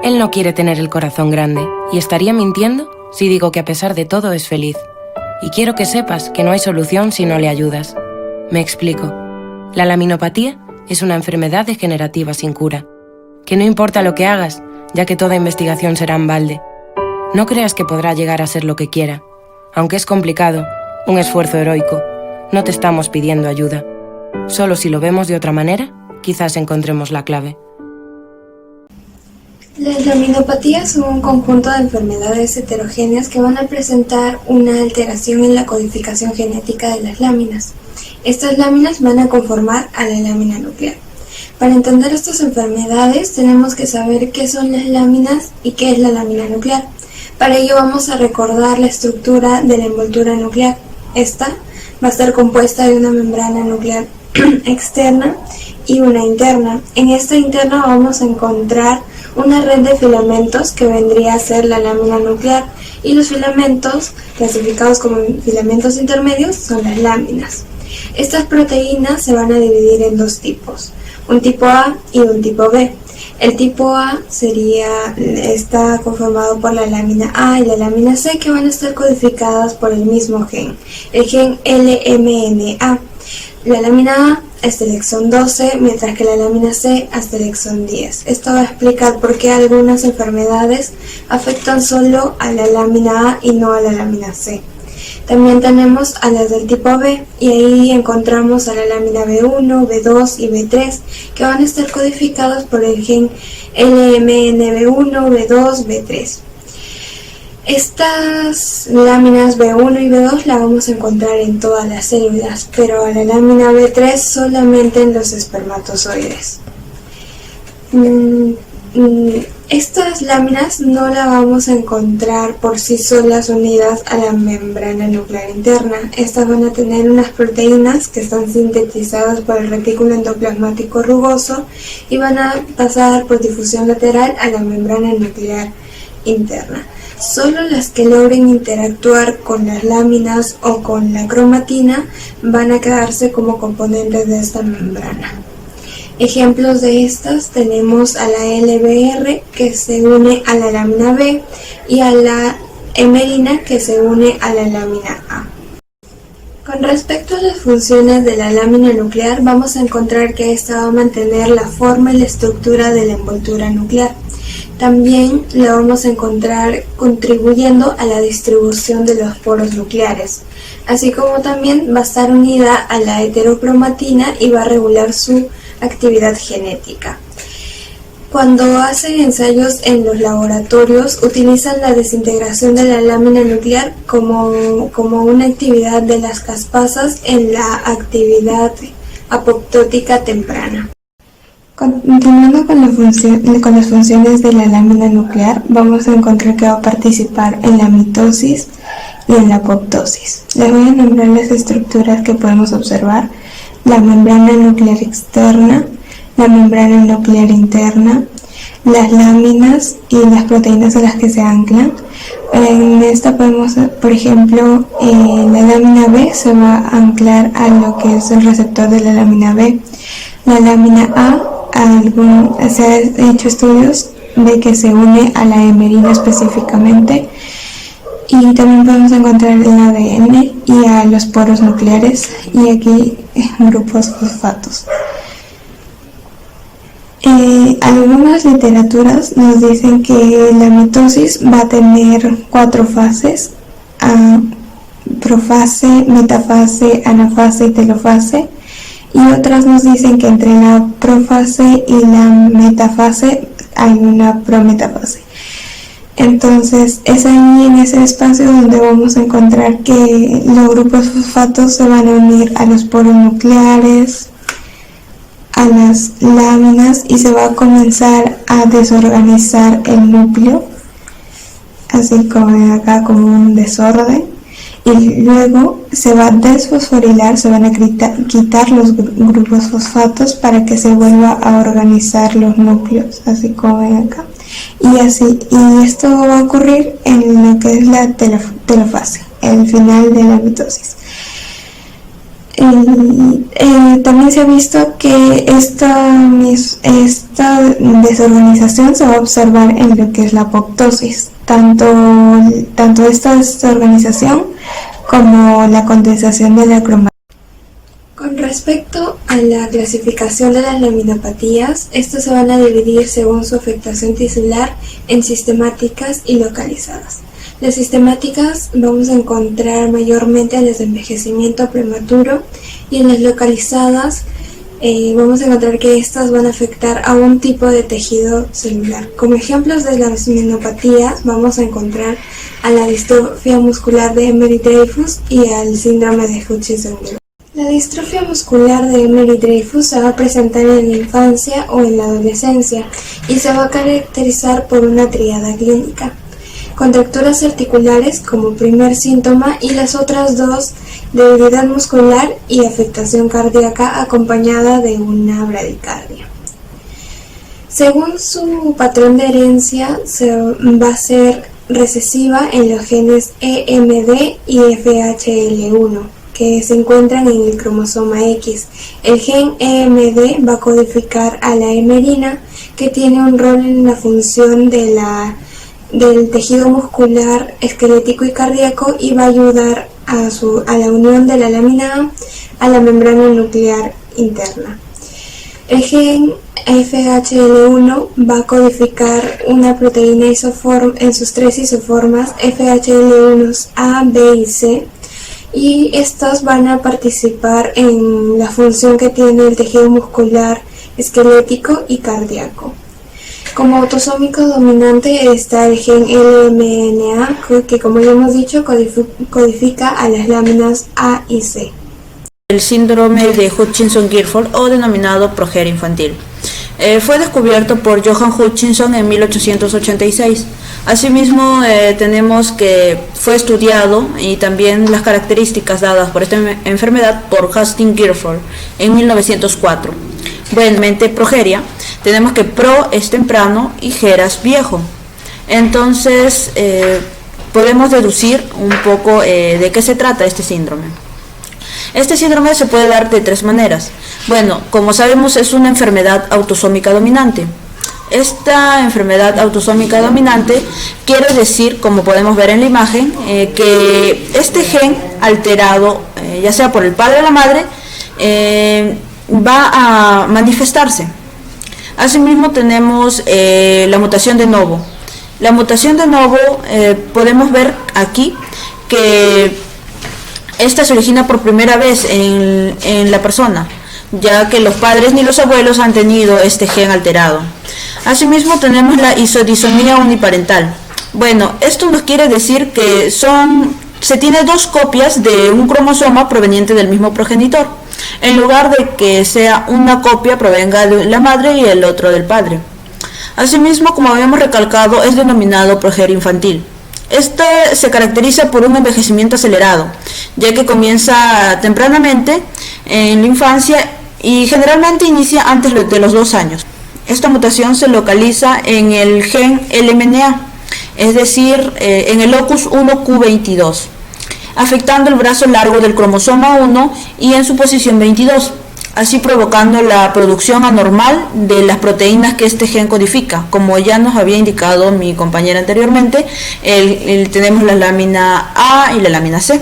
Él no quiere tener el corazón grande, y estaría mintiendo si digo que a pesar de todo es feliz. Y quiero que sepas que no hay solución si no le ayudas. Me explico. La laminopatía es una enfermedad degenerativa sin cura. Que no importa lo que hagas, ya que toda investigación será en balde. No creas que podrá llegar a ser lo que quiera. Aunque es complicado, un esfuerzo heroico, no te estamos pidiendo ayuda. Solo si lo vemos de otra manera, quizás encontremos la clave. Las laminopatías son un conjunto de enfermedades heterogéneas que van a presentar una alteración en la codificación genética de las láminas. Estas láminas van a conformar a la lámina nuclear. Para entender estas enfermedades tenemos que saber qué son las láminas y qué es la lámina nuclear. Para ello vamos a recordar la estructura de la envoltura nuclear. Esta va a estar compuesta de una membrana nuclear externa y una interna. En esta interna vamos a encontrar una red de filamentos que vendría a ser la lámina nuclear, y los filamentos, clasificados como filamentos intermedios, son las láminas. Estas proteínas se van a dividir en dos tipos, un tipo A y un tipo B. El tipo A está conformado por la lámina A y la lámina C, que van a estar codificadas por el mismo gen, el gen LMNA. La lámina A hasta el exón 12, mientras que la lámina C hasta el exón 10. Esto va a explicar por qué algunas enfermedades afectan solo a la lámina A y no a la lámina C. También tenemos a las del tipo B, y ahí encontramos a la lámina B1, B2 y B3, que van a estar codificados por el gen LMNB1, B2, B3. Estas láminas B1 y B2 las vamos a encontrar en todas las células, pero a la lámina B3 solamente en los espermatozoides. Estas láminas no las vamos a encontrar por sí solas unidas a la membrana nuclear interna. Estas van a tener unas proteínas que están sintetizadas por el retículo endoplasmático rugoso y van a pasar por difusión lateral a la membrana nuclear interna. Solo las que logren interactuar con las láminas o con la cromatina van a quedarse como componentes de esta membrana. Ejemplos de estas tenemos a la LBR, que se une a la lámina B, y a la hemerina, que se une a la lámina A. Con respecto a las funciones de la lámina nuclear, vamos a encontrar que esta va a mantener la forma y la estructura de la envoltura nuclear. También la vamos a encontrar contribuyendo a la distribución de los poros nucleares, así como también va a estar unida a la heterocromatina y va a regular su actividad genética. Cuando hacen ensayos en los laboratorios, utilizan la desintegración de la lámina nuclear como una actividad de las caspasas en la actividad apoptótica temprana. Continuando con las funciones de la lámina nuclear, vamos a encontrar que va a participar en la mitosis y en la apoptosis. Les voy a nombrar las estructuras que podemos observar: la membrana nuclear externa, la membrana nuclear interna, las láminas y las proteínas a las que se anclan. En esta podemos, por ejemplo, la lámina B se va a anclar a lo que es el receptor de la lámina B. La lámina A, se han hecho estudios de que se une a la hemerina específicamente, y también podemos encontrar el ADN y a los poros nucleares, y aquí grupos fosfatos. Algunas literaturas nos dicen que la mitosis va a tener 4 fases: profase, metafase, anafase y telofase. Y otras nos dicen que entre la profase y la metafase hay una prometafase. Entonces es ahí, en ese espacio, donde vamos a encontrar que los grupos fosfatos se van a unir a los poros nucleares, a las láminas, y se va a comenzar a desorganizar el núcleo, así como acá, como un desorden. Y luego se va a desfosforilar, se van a quitar los grupos fosfatos para que se vuelva a organizar los núcleos, así como ven acá. Y esto va a ocurrir en lo que es la telofase, el final de la mitosis. También se ha visto que esta desorganización se va a observar en lo que es la apoptosis, tanto esta desorganización como la condensación de la cromatina. Con respecto a la clasificación de las laminopatías, estas se van a dividir según su afectación tisular en sistemáticas y localizadas. Las sistemáticas vamos a encontrar mayormente en las de envejecimiento prematuro, y en las localizadas vamos a encontrar que estas van a afectar a un tipo de tejido celular. Como ejemplos de las laminopatías vamos a encontrar a la distrofia muscular de Emery-Dreifuss y al síndrome de Hutchinson-Gilford. La distrofia muscular de Emery-Dreifuss se va a presentar en la infancia o en la adolescencia y se va a caracterizar por una tríada clínica: contracturas articulares como primer síntoma y las otras dos, debilidad muscular y afectación cardíaca acompañada de una bradicardia. Según su patrón de herencia, va a ser recesiva en los genes EMD y FHL1, que se encuentran en el cromosoma X. El gen EMD va a codificar a la hemerina, que tiene un rol en la función del tejido muscular, esquelético y cardíaco, y va a ayudar a la unión de la lámina a la membrana nuclear interna. El gen FHL1 va a codificar una proteína en sus tres isoformas FHL1A, B y C, y estas van a participar en la función que tiene el tejido muscular, esquelético y cardíaco. Como autosómico dominante está el gen LMNA, que como ya hemos dicho codifica a las láminas A y C. El síndrome de Hutchinson-Gilford, o denominado progeria infantil, fue descubierto por Johann Hutchinson en 1886. Asimismo, tenemos que fue estudiado y también las características dadas por esta enfermedad por Hastings Gilford en 1904. Buenamente, progeria, tenemos que pro es temprano y geras viejo. Entonces, podemos deducir un poco de qué se trata este síndrome. Este síndrome se puede dar de tres maneras. Bueno, como sabemos, es una enfermedad autosómica dominante. Esta enfermedad autosómica dominante quiere decir, como podemos ver en la imagen, que este gen alterado, ya sea por el padre o la madre, va a manifestarse. Asimismo tenemos la mutación de novo. La mutación de novo podemos ver aquí que esta se origina por primera vez en la persona, ya que los padres ni los abuelos han tenido este gen alterado. Asimismo tenemos la isodisonía uniparental. Bueno, esto nos quiere decir que se tiene dos copias de un cromosoma proveniente del mismo progenitor, en lugar de que sea una copia provenga de la madre y el otro del padre. Asimismo, como habíamos recalcado, es denominado progeria infantil. Este se caracteriza por un envejecimiento acelerado, ya que comienza tempranamente en la infancia y generalmente inicia antes de los 2 años. Esta mutación se localiza en el gen LMNA, es decir, en el locus 1q22, afectando el brazo largo del cromosoma 1 y en su posición 22, así provocando la producción anormal de las proteínas que este gen codifica. Como ya nos había indicado mi compañera anteriormente, tenemos la lámina A y la lámina C.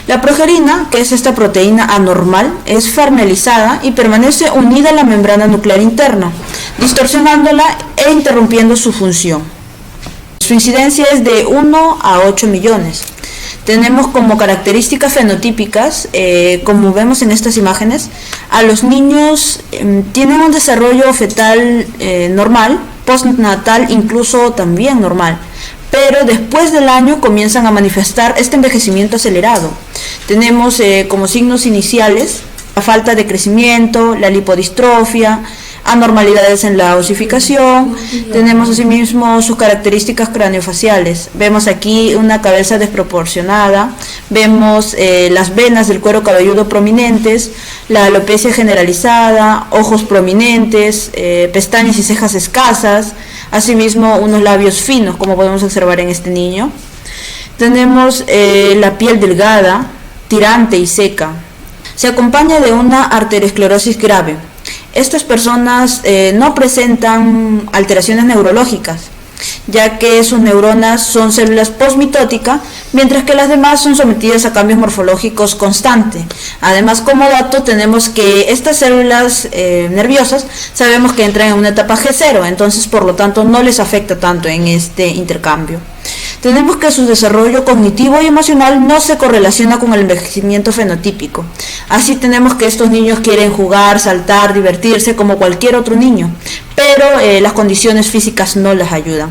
La progerina, que es esta proteína anormal, es farnelizada y permanece unida a la membrana nuclear interna, distorsionándola e interrumpiendo su función. Su incidencia es de 1 a 8 millones. Tenemos como características fenotípicas, como vemos en estas imágenes, a los niños tienen un desarrollo fetal normal, postnatal incluso también normal, pero después del año comienzan a manifestar este envejecimiento acelerado. Tenemos como signos iniciales la falta de crecimiento, la lipodistrofia, anormalidades en la osificación. Tenemos asimismo sus características craneofaciales. Vemos aquí una cabeza desproporcionada, vemos las venas del cuero cabelludo prominentes, la alopecia generalizada, ojos prominentes, pestañas y cejas escasas, asimismo unos labios finos, como podemos observar en este niño. Tenemos la piel delgada, tirante y seca. Se acompaña de una arteriosclerosis grave. Estas personas no presentan alteraciones neurológicas, ya que sus neuronas son células postmitóticas, mientras que las demás son sometidas a cambios morfológicos constantes. Además, como dato, tenemos que estas células nerviosas sabemos que entran en una etapa G0, entonces por lo tanto no les afecta tanto en este intercambio. Tenemos que su desarrollo cognitivo y emocional no se correlaciona con el envejecimiento fenotípico. Así tenemos que estos niños quieren jugar, saltar, divertirse como cualquier otro niño, pero las condiciones físicas no les ayudan.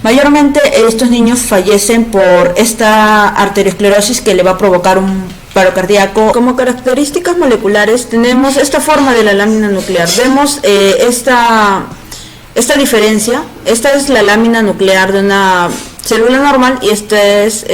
Mayormente estos niños fallecen por esta arteriosclerosis que le va a provocar un paro cardíaco. Como características moleculares tenemos esta forma de la lámina nuclear. Vemos esta diferencia. Esta es la lámina nuclear de una célula normal y esta es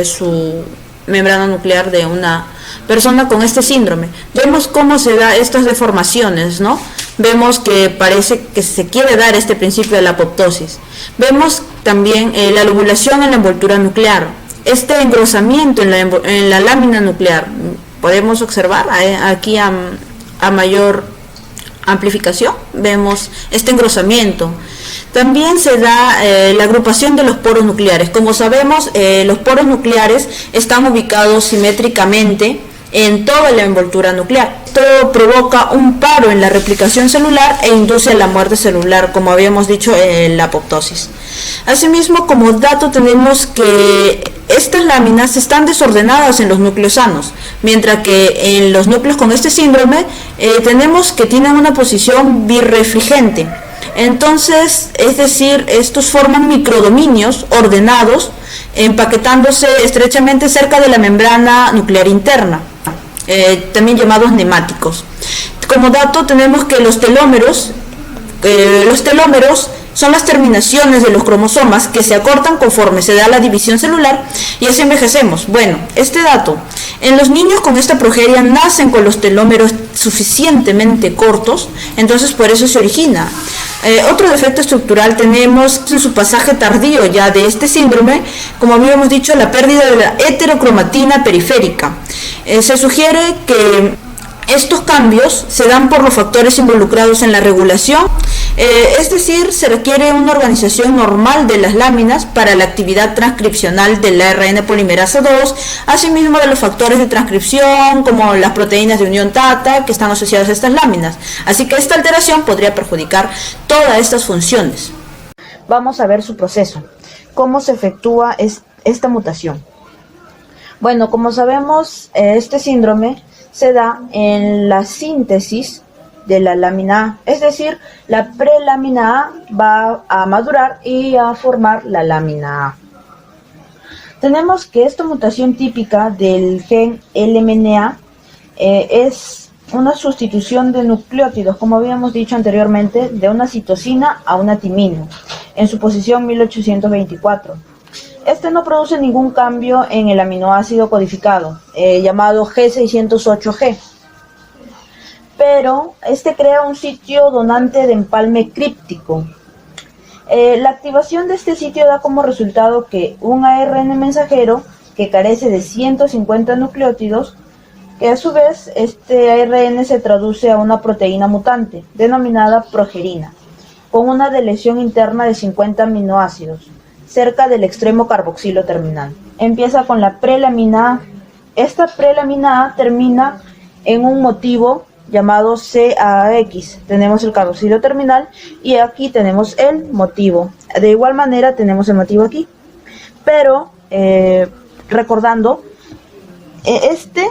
su membrana nuclear de una persona con este síndrome. Vemos cómo se da estas deformaciones, ¿no? Vemos que parece que se quiere dar este principio de la apoptosis. Vemos también la lobulación en la envoltura nuclear, este engrosamiento en la lámina nuclear. Podemos observar aquí a mayor amplificación, vemos este engrosamiento. También se da la agrupación de los poros nucleares. Como sabemos, los poros nucleares están ubicados simétricamente en toda la envoltura nuclear. Esto provoca un paro en la replicación celular e induce a la muerte celular, como habíamos dicho en la apoptosis. Asimismo, como dato tenemos que estas láminas están desordenadas en los núcleos sanos, mientras que en los núcleos con este síndrome tenemos que tienen una posición birrefringente. Entonces, es decir, estos forman microdominios ordenados, empaquetándose estrechamente cerca de la membrana nuclear interna, también llamados nemáticos. Como dato tenemos que los telómeros son las terminaciones de los cromosomas que se acortan conforme se da la división celular y así envejecemos. Bueno, este dato, en los niños con esta progeria nacen con los telómeros suficientemente cortos, entonces por eso se origina. Otro defecto estructural tenemos en su pasaje tardío ya de este síndrome, como habíamos dicho, la pérdida de la heterocromatina periférica. Se sugiere que estos cambios se dan por los factores involucrados en la regulación, es decir, se requiere una organización normal de las láminas para la actividad transcripcional del ARN polimerasa 2, asimismo de los factores de transcripción como las proteínas de unión TATA que están asociadas a estas láminas. Así que esta alteración podría perjudicar todas estas funciones. Vamos a ver su proceso. ¿Cómo se efectúa esta mutación? Bueno, como sabemos, este síndrome se da en la síntesis de la lámina A, es decir, la prelámina A va a madurar y a formar la lámina A. Tenemos que esta mutación típica del gen LMNA es una sustitución de nucleótidos, como habíamos dicho anteriormente, de una citosina a una timina, en su posición 1824. Este no produce ningún cambio en el aminoácido codificado, llamado G608G, pero este crea un sitio donante de empalme críptico. La activación de este sitio da como resultado que un ARN mensajero que carece de 150 nucleótidos, que a su vez este ARN se traduce a una proteína mutante, denominada progerina, con una deleción interna de 50 aminoácidos, cerca del extremo carboxilo terminal. Empieza con la prelámina A. Esta prelámina A termina en un motivo llamado CAX. Tenemos el carboxilo terminal y aquí tenemos el motivo. De igual manera tenemos el motivo aquí. Pero, recordando, este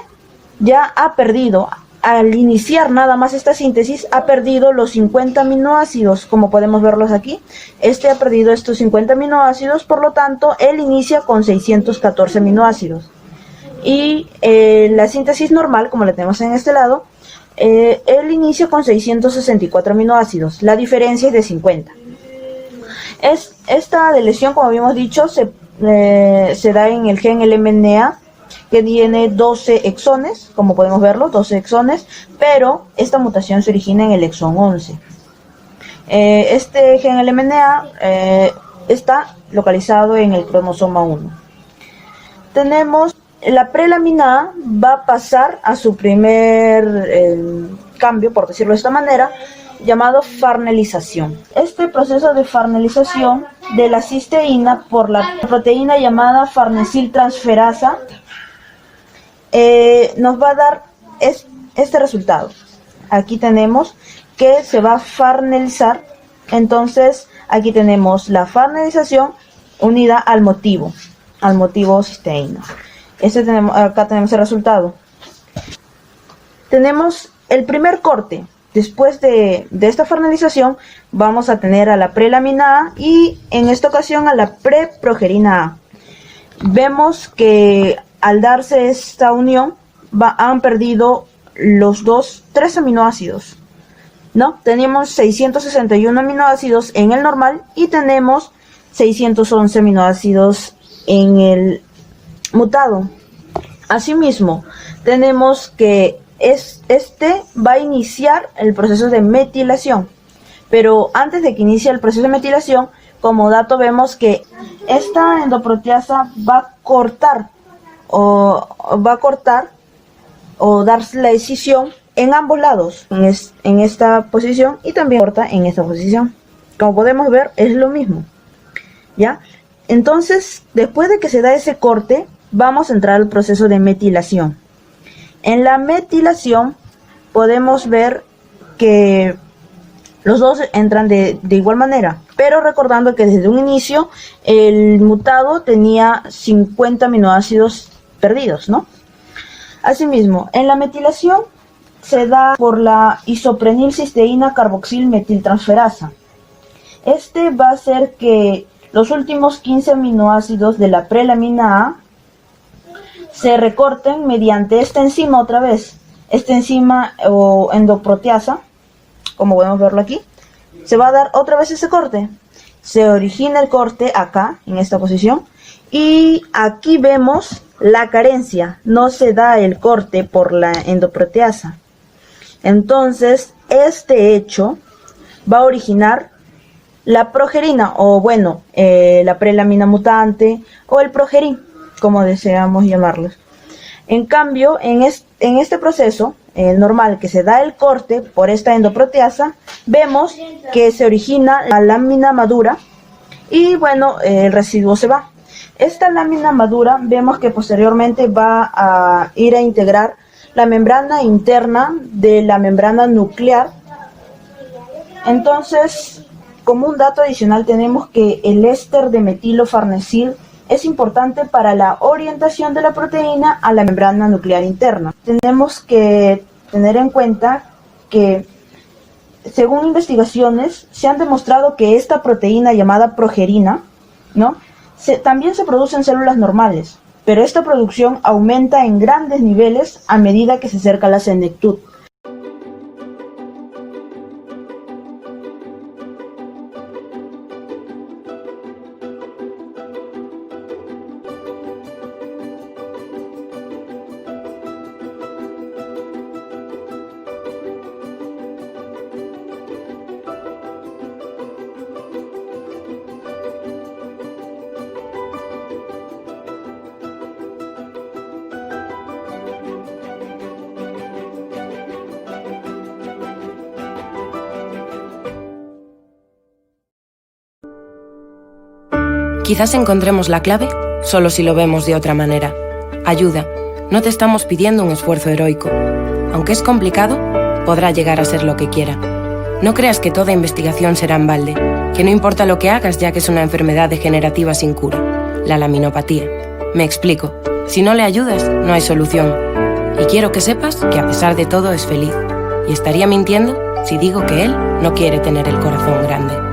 ya ha perdido, al iniciar nada más esta síntesis, ha perdido los 50 aminoácidos, como podemos verlos aquí. Este ha perdido estos 50 aminoácidos, por lo tanto, él inicia con 614 aminoácidos. Y la síntesis normal, como la tenemos en este lado, él inicia con 664 aminoácidos. La diferencia es de 50. Esta deleción, como habíamos dicho, se da en el gen LMNA, que tiene 12 exones, como podemos verlo, 12 exones, pero esta mutación se origina en el exón 11. Este gen LMNA está localizado en el cromosoma 1. Tenemos la prelamina A va a pasar a su primer cambio, por decirlo de esta manera, llamado farnelización. Este proceso de farnelización de la cisteína por la proteína llamada farnesiltransferasa nos va a dar este resultado. Aquí tenemos que se va a farnelizar, entonces aquí tenemos la farnelización unida al motivo cisteína. Acá tenemos el resultado. Tenemos el primer corte. Después de esta farnelización vamos a tener a la prelamina A y en esta ocasión a la preprogerina A. Vemos que al darse esta unión han perdido los tres aminoácidos, ¿no? Teníamos 661 aminoácidos en el normal y tenemos 611 aminoácidos en el mutado. Asimismo, tenemos que este va a iniciar el proceso de metilación, pero antes de que inicie el proceso de metilación, como dato vemos que esta endoproteasa va a cortar o dar la escisión en ambos lados, en esta posición y también corta en esta posición. Como podemos ver, es lo mismo, ¿ya? Entonces, después de que se da ese corte, vamos a entrar al proceso de metilación. En la metilación podemos ver que los dos entran de igual manera, pero recordando que desde un inicio el mutado tenía 50 aminoácidos perdidos, ¿no? Asimismo, en la metilación se da por la isoprenilcisteína carboxil metiltransferasa. Este va a hacer que los últimos 15 aminoácidos de la prelamina A se recorten mediante esta enzima otra vez. Esta enzima o endoproteasa, como podemos verlo aquí, se va a dar otra vez ese corte. Se origina el corte acá, en esta posición, y aquí vemos la carencia. No se da el corte por la endoproteasa. Entonces, este hecho va a originar la progerina, o bueno, la prelamina mutante, o el progerin, como deseamos llamarlos. En cambio, en este proceso normal que se da el corte por esta endoproteasa, vemos que se origina la lámina madura y bueno, el residuo se va. Esta lámina madura vemos que posteriormente va a ir a integrar la membrana interna de la membrana nuclear. Entonces, como un dato adicional, tenemos que el éster de metilofarnesil es importante para la orientación de la proteína a la membrana nuclear interna. Tenemos que tener en cuenta que, según investigaciones, se han demostrado que esta proteína llamada progerina, ¿no?, también se produce en células normales, pero esta producción aumenta en grandes niveles a medida que se acerca la senectud. Quizás encontremos la clave solo si lo vemos de otra manera. Ayuda, no te estamos pidiendo un esfuerzo heroico. Aunque es complicado, podrá llegar a ser lo que quiera. No creas que toda investigación será en balde, que no importa lo que hagas ya que es una enfermedad degenerativa sin cura, la laminopatía. Me explico, si no le ayudas, no hay solución. Y quiero que sepas que a pesar de todo es feliz. Y estaría mintiendo si digo que él no quiere tener el corazón grande.